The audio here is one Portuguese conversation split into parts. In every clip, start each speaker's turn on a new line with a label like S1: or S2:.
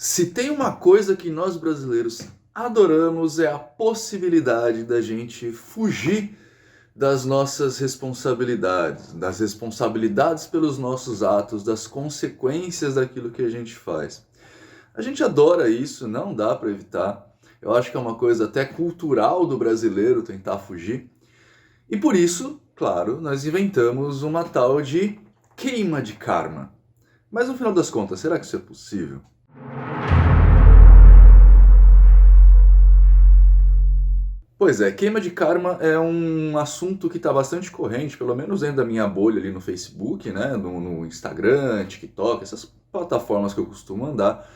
S1: Se tem uma coisa que nós brasileiros adoramos é a possibilidade da gente fugir das nossas responsabilidades, das responsabilidades pelos nossos atos, das consequências daquilo que a gente faz. A gente adora isso, não dá para evitar. Eu acho que é uma coisa até cultural do brasileiro tentar fugir. E por isso, claro, nós inventamos uma tal de queima de karma. Mas no final das contas, será que isso é possível? Pois é, queima de karma é um assunto que está bastante corrente, pelo menos dentro da minha bolha ali no Facebook, né, no Instagram, TikTok, essas plataformas que eu costumo andar.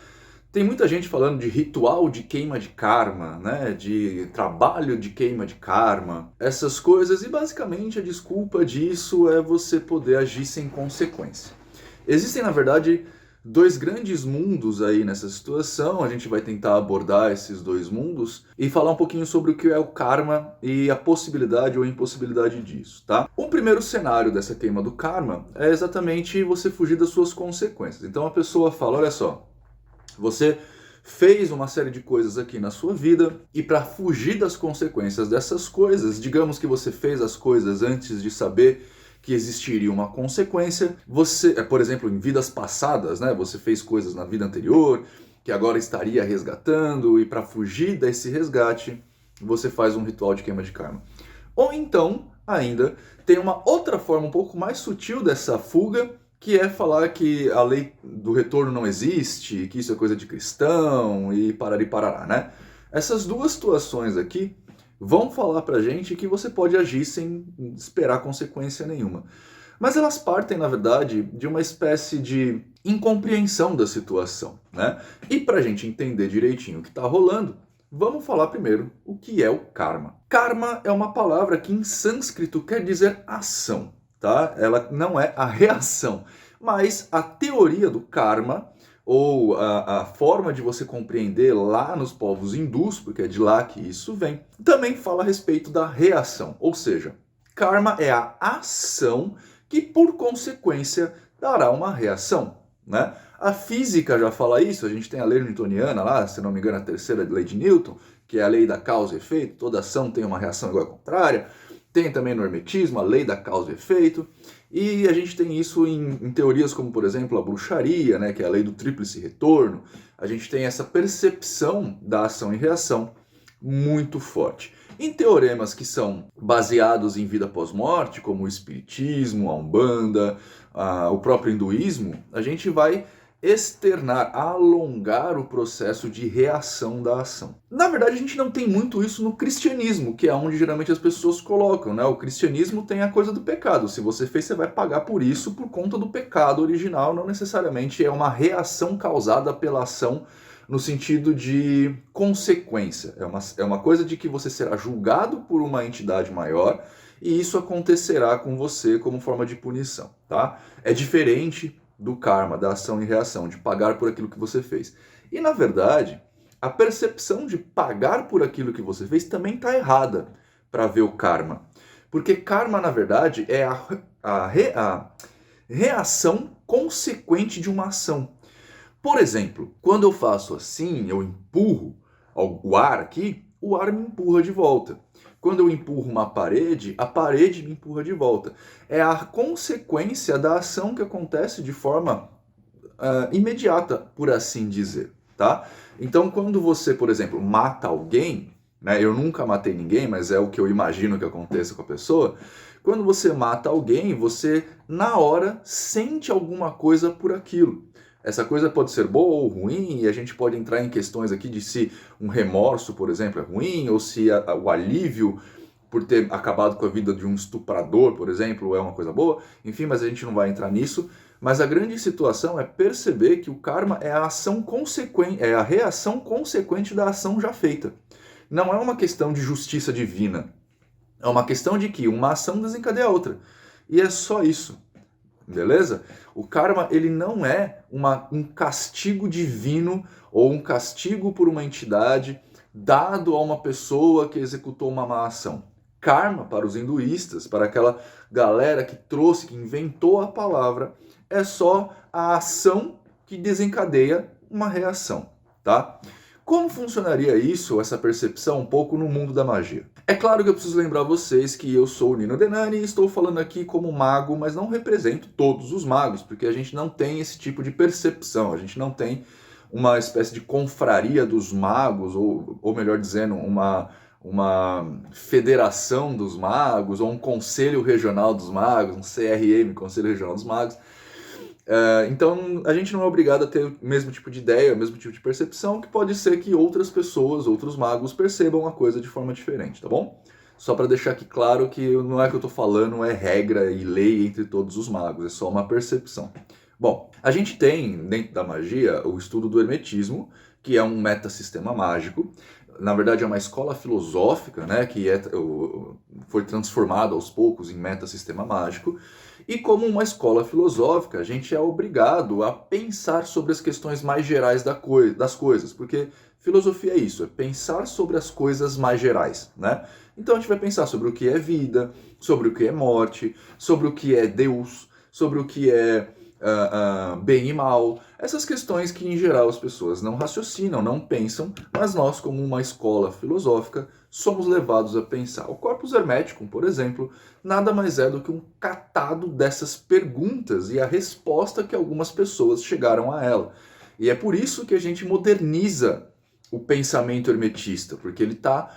S1: Tem muita gente falando de ritual de queima de karma, né, de trabalho de queima de karma, essas coisas, e basicamente a desculpa disso é você poder agir sem consequência. Existem, na verdade, dois grandes mundos aí nessa situação. A gente vai tentar abordar esses dois mundos e falar um pouquinho sobre o que é o karma e a possibilidade ou impossibilidade disso, tá? O primeiro cenário dessa queima do karma é exatamente você fugir das suas consequências. Então a pessoa fala, olha só, você fez uma série de coisas aqui na sua vida e para fugir das consequências dessas coisas, digamos que você fez as coisas antes de saber que existiria uma consequência, você, por exemplo, em vidas passadas, né, você fez coisas na vida anterior que agora estaria resgatando e para fugir desse resgate, você faz um ritual de queima de karma. Ou então, ainda, tem uma outra forma um pouco mais sutil dessa fuga, que é falar que a lei do retorno não existe, que isso é coisa de cristão e parari parará, né? Essas duas situações aqui vão falar pra gente que você pode agir sem esperar consequência nenhuma. Mas elas partem, na verdade, de uma espécie de incompreensão da situação, né? E pra gente entender direitinho o que tá rolando, vamos falar primeiro o que é o karma. Karma é uma palavra que em sânscrito quer dizer ação, tá? Ela não é a reação, mas a teoria do karma ou a forma de você compreender lá nos povos hindus, porque é de lá que isso vem, também fala a respeito da reação. Ou seja, karma é a ação que, por consequência, dará uma reação, né? A física já fala isso, a gente tem a lei newtoniana lá, se não me engano, a terceira lei de Newton, que é a lei da causa e efeito, toda ação tem uma reação igual à contrária. Tem também no hermetismo, a lei da causa e efeito, e a gente tem isso em teorias como, por exemplo, a bruxaria, né, que é a lei do tríplice retorno. A gente tem essa percepção da ação e reação muito forte. Em teoremas que são baseados em vida pós-morte, como o espiritismo, a umbanda, o próprio hinduísmo, a gente vai externar, alongar o processo de reação da ação. Na verdade, a gente não tem muito isso no cristianismo, que é onde geralmente as pessoas colocam, né? O cristianismo tem a coisa do pecado. Se você fez, você vai pagar por isso por conta do pecado original, não necessariamente é uma reação causada pela ação no sentido de consequência. É uma coisa de que você será julgado por uma entidade maior e isso acontecerá com você como forma de punição, tá? É diferente do karma, da ação e reação, de pagar por aquilo que você fez. E, na verdade, a percepção de pagar por aquilo que você fez também está errada para ver o karma. Porque karma, na verdade, é a reação consequente de uma ação. Por exemplo, quando eu faço assim, eu empurro o ar aqui, o ar me empurra de volta. Quando eu empurro uma parede, a parede me empurra de volta. É a consequência da ação que acontece de forma imediata, por assim dizer, tá? Então, quando você, por exemplo, mata alguém, né, eu nunca matei ninguém, mas é o que eu imagino que aconteça com a pessoa. Quando você mata alguém, você, na hora, sente alguma coisa por aquilo. Essa coisa pode ser boa ou ruim, e a gente pode entrar em questões aqui de se um remorso, por exemplo, é ruim, ou se o alívio por ter acabado com a vida de um estuprador, por exemplo, é uma coisa boa. Enfim, mas a gente não vai entrar nisso. Mas a grande situação é perceber que o karma é a ação consequente, é a reação consequente da ação já feita. Não é uma questão de justiça divina. É uma questão de que uma ação desencadeia a outra. E é só isso. Beleza? O karma, ele não é um castigo divino ou um castigo por uma entidade dado a uma pessoa que executou uma má ação. Karma, para os hinduístas, para aquela galera que trouxe, que inventou a palavra, é só a ação que desencadeia uma reação. tá? Como funcionaria isso, essa percepção, um pouco no mundo da magia? É claro que eu preciso lembrar vocês que eu sou o Nino Denani e estou falando aqui como mago, mas não represento todos os magos, porque a gente não tem esse tipo de percepção, a gente não tem uma espécie de confraria dos magos, ou melhor dizendo, uma federação dos magos, ou um conselho regional dos magos, um CRM, Conselho Regional dos Magos. Então, a gente não é obrigado a ter o mesmo tipo de ideia, o mesmo tipo de percepção, que pode ser que outras pessoas, outros magos, percebam a coisa de forma diferente, tá bom? Só para deixar aqui claro que não é que eu estou falando, é regra e lei entre todos os magos, é só uma percepção. Bom, a gente tem, dentro da magia, o estudo do hermetismo, que é um metasistema mágico. Na verdade, é uma escola filosófica, né, que foi transformada aos poucos em metasistema mágico. E como uma escola filosófica, a gente é obrigado a pensar sobre as questões mais gerais das coisas, porque filosofia é isso, é pensar sobre as coisas mais gerais, né? Então a gente vai pensar sobre o que é vida, sobre o que é morte, sobre o que é Deus, sobre o que é bem e mal, essas questões que em geral as pessoas não raciocinam, não pensam, mas nós, como uma escola filosófica, somos levados a pensar. O corpus hermeticum, por exemplo, nada mais é do que um catado dessas perguntas e a resposta que algumas pessoas chegaram a ela. E é por isso que a gente moderniza o pensamento hermetista, porque ele está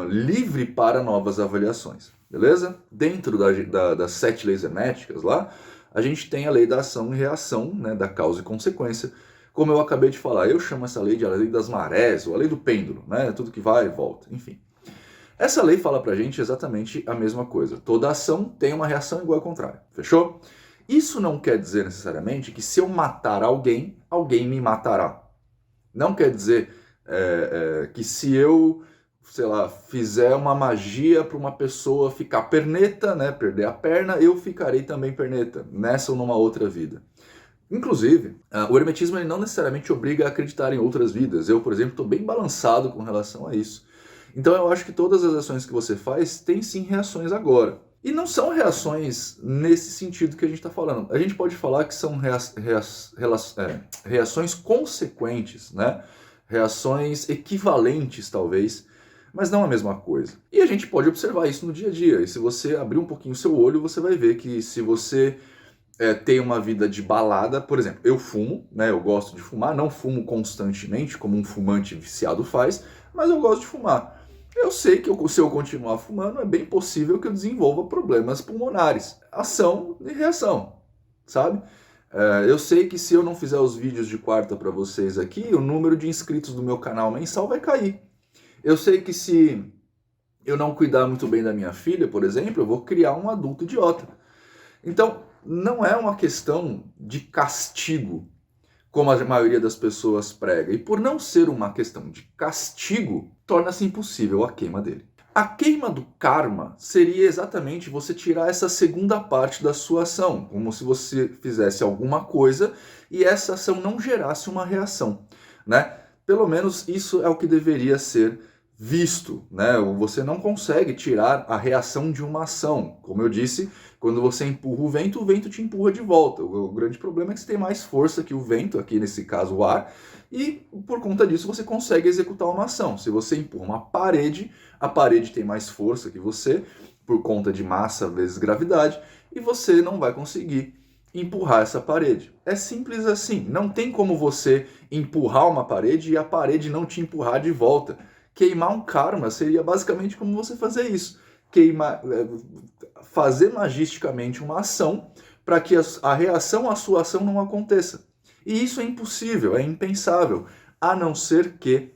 S1: livre para novas avaliações, beleza? Dentro das 7 leis herméticas lá, a gente tem a lei da ação e reação, né, da causa e consequência. Como eu acabei de falar, eu chamo essa lei de a lei das marés, ou a lei do pêndulo, né, tudo que vai e volta, enfim. Essa lei fala pra gente exatamente a mesma coisa. Toda ação tem uma reação igual ao contrário, fechou? Isso não quer dizer necessariamente que se eu matar alguém, alguém me matará. Não quer dizer que se eu, sei lá, fizer uma magia para uma pessoa ficar perneta, né, perder a perna, eu ficarei também perneta, nessa ou numa outra vida. Inclusive, o hermetismo ele não necessariamente obriga a acreditar em outras vidas. Eu, por exemplo, estou bem balançado com relação a isso. Então eu acho que todas as ações que você faz têm sim reações agora. E não são reações nesse sentido que a gente está falando. A gente pode falar que são reações consequentes, né? Reações equivalentes, talvez, mas não a mesma coisa. E a gente pode observar isso no dia a dia. E se você abrir um pouquinho o seu olho, você vai ver que se você tem uma vida de balada, por exemplo, eu fumo, né? Eu gosto de fumar, não fumo constantemente, como um fumante viciado faz, mas eu gosto de fumar. Eu sei que se eu continuar fumando, é bem possível que eu desenvolva problemas pulmonares. Ação e reação, sabe? Eu sei que se eu não fizer os vídeos de quarta para vocês aqui, o número de inscritos do meu canal mensal vai cair. Eu sei que se eu não cuidar muito bem da minha filha, por exemplo, eu vou criar um adulto idiota. Então, não é uma questão de castigo, como a maioria das pessoas prega. E por não ser uma questão de castigo, torna-se impossível a queima dele. A queima do karma seria exatamente você tirar essa segunda parte da sua ação, como se você fizesse alguma coisa e essa ação não gerasse uma reação, né? Pelo menos isso é o que deveria ser visto, né? Você não consegue tirar a reação de uma ação. Como eu disse, quando você empurra o vento te empurra de volta. O grande problema é que você tem mais força que o vento, aqui nesse caso o ar, e por conta disso você consegue executar uma ação. Se você empurra uma parede, a parede tem mais força que você, por conta de massa vezes gravidade, e você não vai conseguir empurrar essa parede. É simples assim. Não tem como você empurrar uma parede e a parede não te empurrar de volta. Queimar um karma seria basicamente como você fazer isso. Fazer magisticamente uma ação para que a reação à sua ação não aconteça. E isso é impossível, é impensável, a não ser que,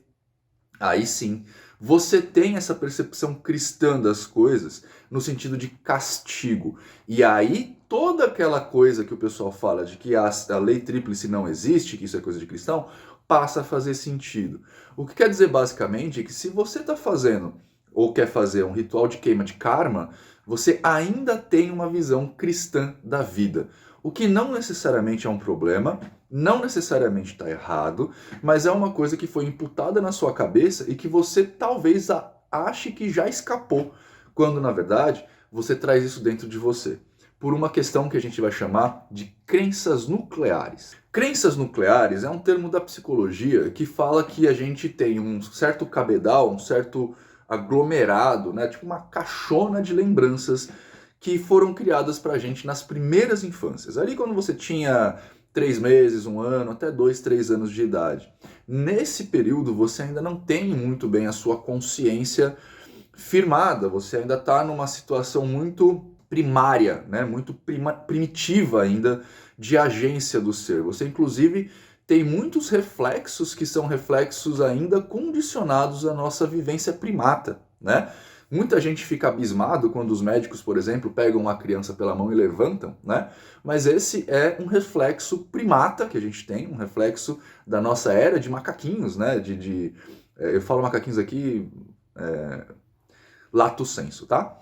S1: aí sim, você tem essa percepção cristã das coisas no sentido de castigo. E aí, toda aquela coisa que o pessoal fala de que a lei tríplice não existe, que isso é coisa de cristão, passa a fazer sentido. O que quer dizer basicamente é que se você está fazendo ou quer fazer um ritual de queima de karma, você ainda tem uma visão cristã da vida. O que não necessariamente é um problema, não necessariamente está errado, mas é uma coisa que foi imputada na sua cabeça e que você talvez ache que já escapou, quando na verdade você traz isso dentro de você. por uma questão que a gente vai chamar de crenças nucleares. Crenças nucleares é um termo da psicologia que fala que a gente tem um certo cabedal, um certo aglomerado, né? Tipo uma caixona de lembranças que foram criadas pra gente nas primeiras infâncias. Ali quando você tinha 3 meses, 1 ano, até 2, 3 anos de idade. Nesse período você ainda não tem muito bem a sua consciência firmada, você ainda está numa situação muito primária, né? Muito primitiva ainda de agência do ser. Você inclusive tem muitos reflexos que são reflexos ainda condicionados à nossa vivência primata, né? Muita gente fica abismado quando os médicos, por exemplo, pegam uma criança pela mão e levantam, né? Mas esse é um reflexo primata que a gente tem, um reflexo da nossa era de macaquinhos, né? Eu falo macaquinhos aqui lato sensu, tá?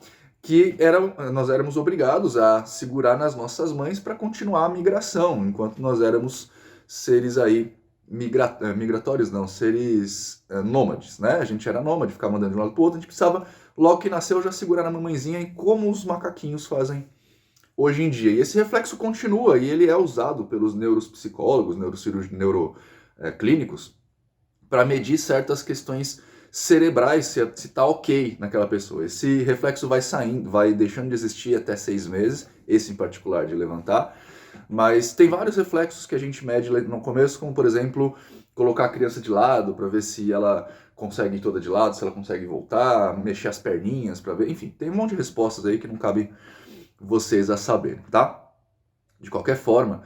S1: Nós éramos obrigados a segurar nas nossas mães para continuar a migração, enquanto nós éramos seres aí migratórios, não, seres nômades, né? A gente era nômade, ficava andando de um lado para o outro, a gente precisava, logo que nasceu, já segurar na mamãezinha, e como os macaquinhos fazem hoje em dia. E esse reflexo continua, e ele é usado pelos neuropsicólogos, neuroclínicos, para medir certas questões cerebrais, se está ok naquela pessoa. Esse reflexo vai saindo, vai deixando de existir até 6 meses, esse em particular de levantar, mas tem vários reflexos que a gente mede no começo, como por exemplo, colocar a criança de lado para ver se ela consegue ir toda de lado, se ela consegue voltar, mexer as perninhas para ver, enfim, tem um monte de respostas aí que não cabe vocês a saber, tá? De qualquer forma,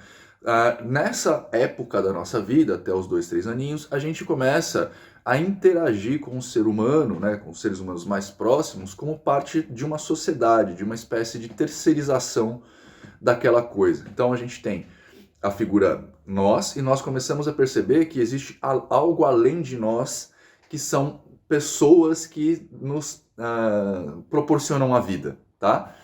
S1: nessa época da nossa vida, até os 2, 3 aninhos, a gente começa a interagir com o ser humano, né, com os seres humanos mais próximos, como parte de uma sociedade, de uma espécie de terceirização daquela coisa. Então a gente tem a figura nós, e nós começamos a perceber que existe algo além de nós, que são pessoas que nos proporcionam a vida, tá?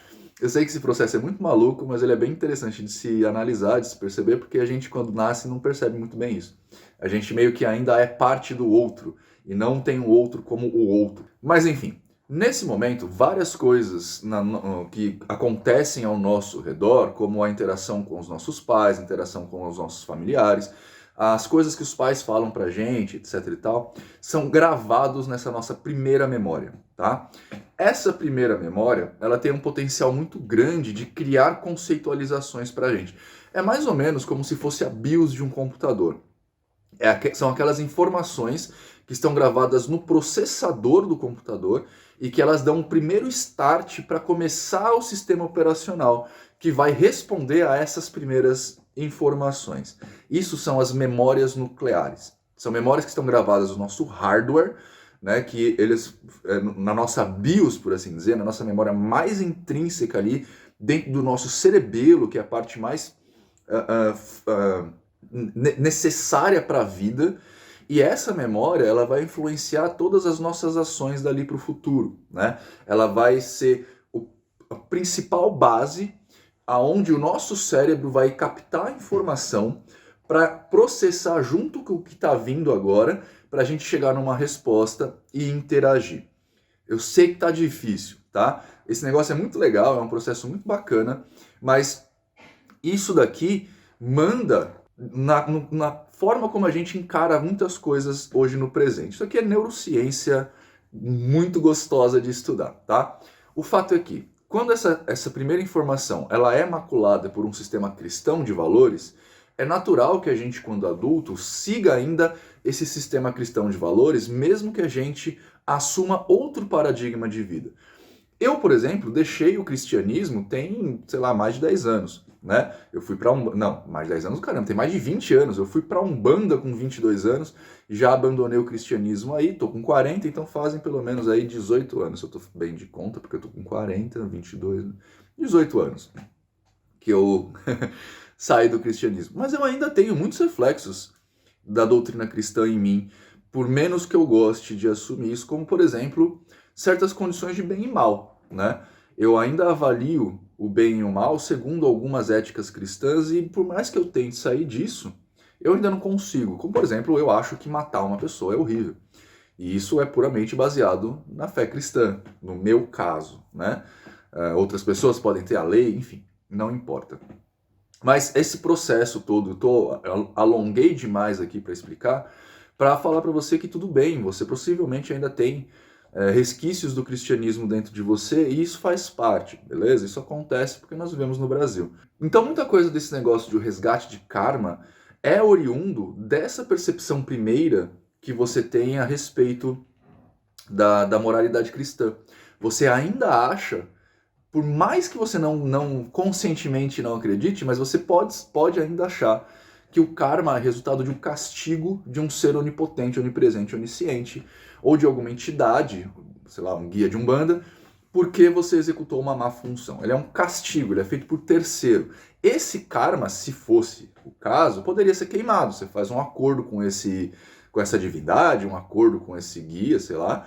S1: Eu sei que esse processo é muito maluco, mas ele é bem interessante de se analisar, de se perceber, porque a gente, quando nasce, não percebe muito bem isso. A gente meio que ainda é parte do outro, e não tem o outro como o outro. Mas enfim, nesse momento, várias coisas que acontecem ao nosso redor, como a interação com os nossos pais, a interação com os nossos familiares, as coisas que os pais falam pra gente, etc e tal, são gravados nessa nossa primeira memória, tá? Essa primeira memória, ela tem um potencial muito grande de criar conceitualizações pra gente. É mais ou menos como se fosse a BIOS de um computador. São aquelas informações que estão gravadas no processador do computador e que elas dão um primeiro start para começar o sistema operacional, que vai responder a essas primeiras informações. Isso são as memórias nucleares. São memórias que estão gravadas no nosso hardware, né, que eles, na nossa BIOS, por assim dizer, na nossa memória mais intrínseca ali, dentro do nosso cerebelo, que é a parte mais necessária para a vida, e essa memória ela vai influenciar todas as nossas ações dali para o futuro, né? Ela vai ser a principal base aonde o nosso cérebro vai captar a informação para processar junto com o que está vindo agora, para a gente chegar numa resposta e interagir. Eu sei que está difícil, tá? Esse negócio é muito legal, é um processo muito bacana, mas isso daqui manda na forma como a gente encara muitas coisas hoje no presente. Isso aqui é neurociência muito gostosa de estudar, tá? O fato é que, quando essa primeira informação ela é maculada por um sistema cristão de valores, é natural que a gente, quando adulto, siga ainda esse sistema cristão de valores, mesmo que a gente assuma outro paradigma de vida. Eu, por exemplo, deixei o cristianismo tem, sei lá, mais de 10 anos, né? Eu fui para não, mais de 10 anos, caramba, tem mais de 20 anos. Eu fui para Umbanda com 22 anos, já abandonei o cristianismo aí, tô com 40, então fazem pelo menos aí 18 anos. Eu tô bem de conta, porque eu tô com 40, 22, 18 anos que eu saí do cristianismo. Mas eu ainda tenho muitos reflexos da doutrina cristã em mim, por menos que eu goste de assumir isso, como, por exemplo, certas condições de bem e mal, né? Eu ainda avalio o bem e o mal segundo algumas éticas cristãs e por mais que eu tente sair disso, eu ainda não consigo. Como, por exemplo, eu acho que matar uma pessoa é horrível. E isso é puramente baseado na fé cristã, no meu caso, né? Outras pessoas podem ter a lei, enfim. não importa. Mas esse processo todo, alonguei demais aqui para explicar, para falar para você que tudo bem, você possivelmente ainda tem resquícios do cristianismo dentro de você e isso faz parte, beleza? Isso acontece porque nós vivemos no Brasil. Então muita coisa desse negócio de resgate de karma é oriundo dessa percepção primeira que você tem a respeito da moralidade cristã. Você ainda acha, por mais que você não conscientemente não acredite, mas você pode ainda achar que o karma é resultado de um castigo de um ser onipotente, onipresente, onisciente, ou de alguma entidade, sei lá, um guia de umbanda, porque você executou uma má função. Ele é um castigo, ele é feito por terceiro. Esse karma, se fosse o caso, poderia ser queimado. Você faz um acordo com essa divindade, um acordo com esse guia, sei lá,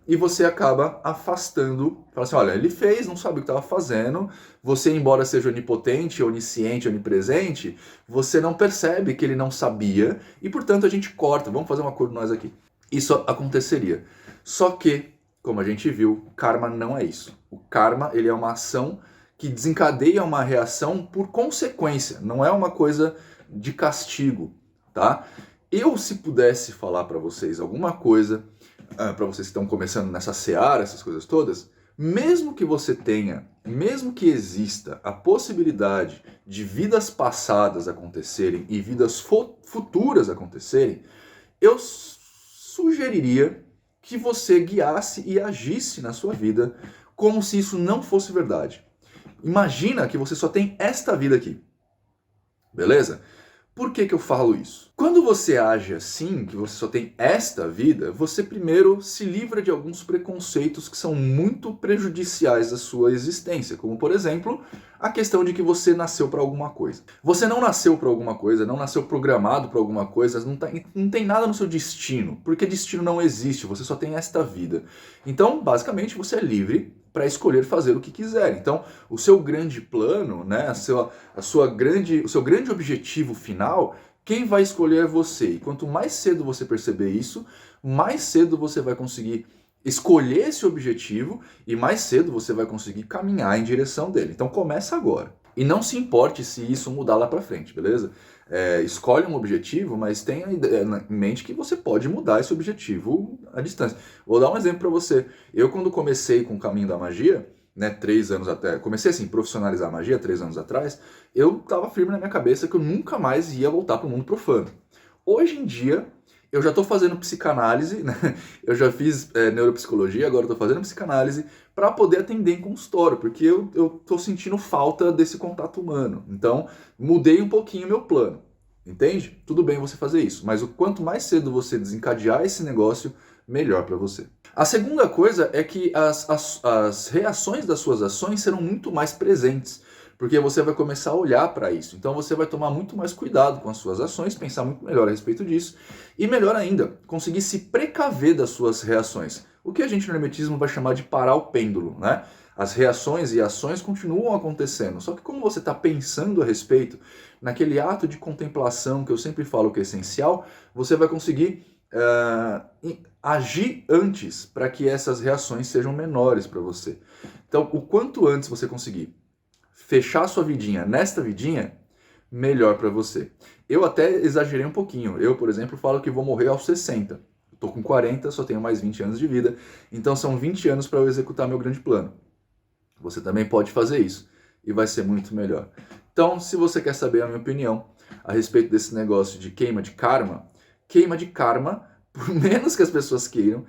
S1: e você acaba afastando, fala assim, olha, ele fez, não sabe o que estava fazendo, você, embora seja onipotente, onisciente, onipresente, você não percebe que ele não sabia, e portanto a gente corta, vamos fazer um acordo nós aqui. Isso aconteceria. Só que, como a gente viu, karma não é isso. O karma, ele é uma ação que desencadeia uma reação por consequência, não é uma coisa de castigo, tá? Se pudesse falar para vocês alguma coisa, para vocês que estão começando nessa seara, essas coisas todas, mesmo que você tenha, mesmo que exista a possibilidade de vidas passadas acontecerem e vidas futuras acontecerem, eu sugeriria que você guiasse e agisse na sua vida como se isso não fosse verdade. Imagina que você só tem esta vida aqui, beleza? Por que eu falo isso? Quando você age assim, que você só tem esta vida, você primeiro se livra de alguns preconceitos que são muito prejudiciais à sua existência, como por exemplo, a questão de que você nasceu para alguma coisa. Você não nasceu para alguma coisa, não nasceu programado para alguma coisa, não tem nada no seu destino, porque destino não existe, você só tem esta vida. Então, basicamente, você é livre para escolher fazer o que quiser. Então, o seu grande plano, né, o seu grande objetivo final, quem vai escolher é você. E quanto mais cedo você perceber isso, mais cedo você vai conseguir escolher esse objetivo e mais cedo você vai conseguir caminhar em direção dele. Então, começa agora. E não se importe se isso mudar lá para frente, beleza? Escolhe um objetivo, mas tenha em mente que você pode mudar esse objetivo à distância. Vou dar um exemplo para você. Eu, quando comecei com o caminho da magia, né, 3 anos até, comecei assim, profissionalizar a magia 3 anos atrás, eu estava firme na minha cabeça que eu nunca mais ia voltar para o mundo profano. Hoje em dia, eu já estou fazendo psicanálise, né? Eu já fiz neuropsicologia, agora estou fazendo psicanálise para poder atender em consultório, porque eu estou sentindo falta desse contato humano. Então, mudei um pouquinho meu plano, entende? Tudo bem você fazer isso, mas o quanto mais cedo você desencadear esse negócio, melhor para você. A segunda coisa é que as reações das suas ações serão muito mais presentes, porque você vai começar a olhar para isso. Então você vai tomar muito mais cuidado com as suas ações, pensar muito melhor a respeito disso e, melhor ainda, conseguir se precaver das suas reações. O que a gente no hermetismo vai chamar de parar o pêndulo, né? As reações e ações continuam acontecendo, só que como você está pensando a respeito, naquele ato de contemplação que eu sempre falo que é essencial, você vai conseguir agir antes para que essas reações sejam menores para você. Então, o quanto antes você conseguir fechar sua vidinha nesta vidinha, melhor para você. Eu até exagerei um pouquinho. Eu, por exemplo, falo que vou morrer aos 60. Estou com 40, só tenho mais 20 anos de vida. Então são 20 anos para eu executar meu grande plano. Você também pode fazer isso e vai ser muito melhor. Então, se você quer saber a minha opinião a respeito desse negócio de queima de karma, por menos que as pessoas queiram,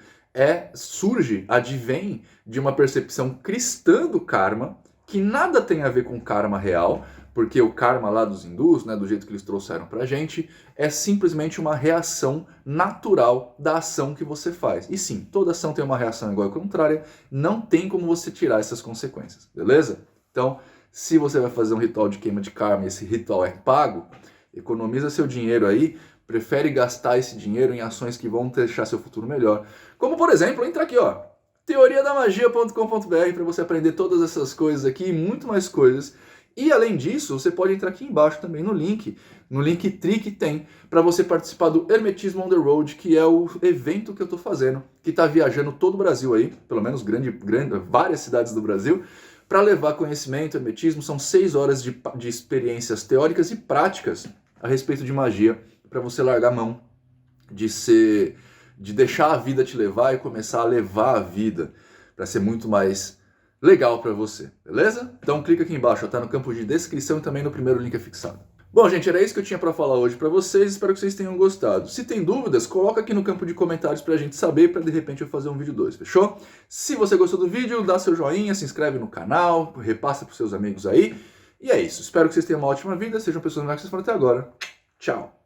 S1: advém de uma percepção cristã do karma, que nada tem a ver com karma real, porque o karma lá dos hindus, né, do jeito que eles trouxeram pra gente, é simplesmente uma reação natural da ação que você faz. E sim, toda ação tem uma reação igual e contrária, não tem como você tirar essas consequências, beleza? Então, se você vai fazer um ritual de queima de karma e esse ritual é pago, economiza seu dinheiro aí, prefere gastar esse dinheiro em ações que vão deixar seu futuro melhor. Como, por exemplo, entra aqui, ó, teoriadamagia.com.br para você aprender todas essas coisas aqui e muito mais coisas. E além disso, você pode entrar aqui embaixo também no Linktree que tem para você participar do Hermetismo on the Road, que é o evento que eu estou fazendo, que está viajando todo o Brasil aí, pelo menos várias cidades do Brasil, para levar conhecimento, hermetismo, são 6 horas de experiências teóricas e práticas a respeito de magia, para você largar a mão de deixar a vida te levar e começar a levar a vida para ser muito mais legal para você, beleza? Então clica aqui embaixo, tá no campo de descrição e também no primeiro link fixado. Bom, gente, era isso que eu tinha para falar hoje para vocês, espero que vocês tenham gostado. Se tem dúvidas, coloca aqui no campo de comentários pra gente saber, para de repente eu fazer um vídeo 2, fechou? Se você gostou do vídeo, dá seu joinha, se inscreve no canal, repassa pros seus amigos aí. E é isso, espero que vocês tenham uma ótima vida, sejam pessoas melhores que vocês foram até agora. Tchau!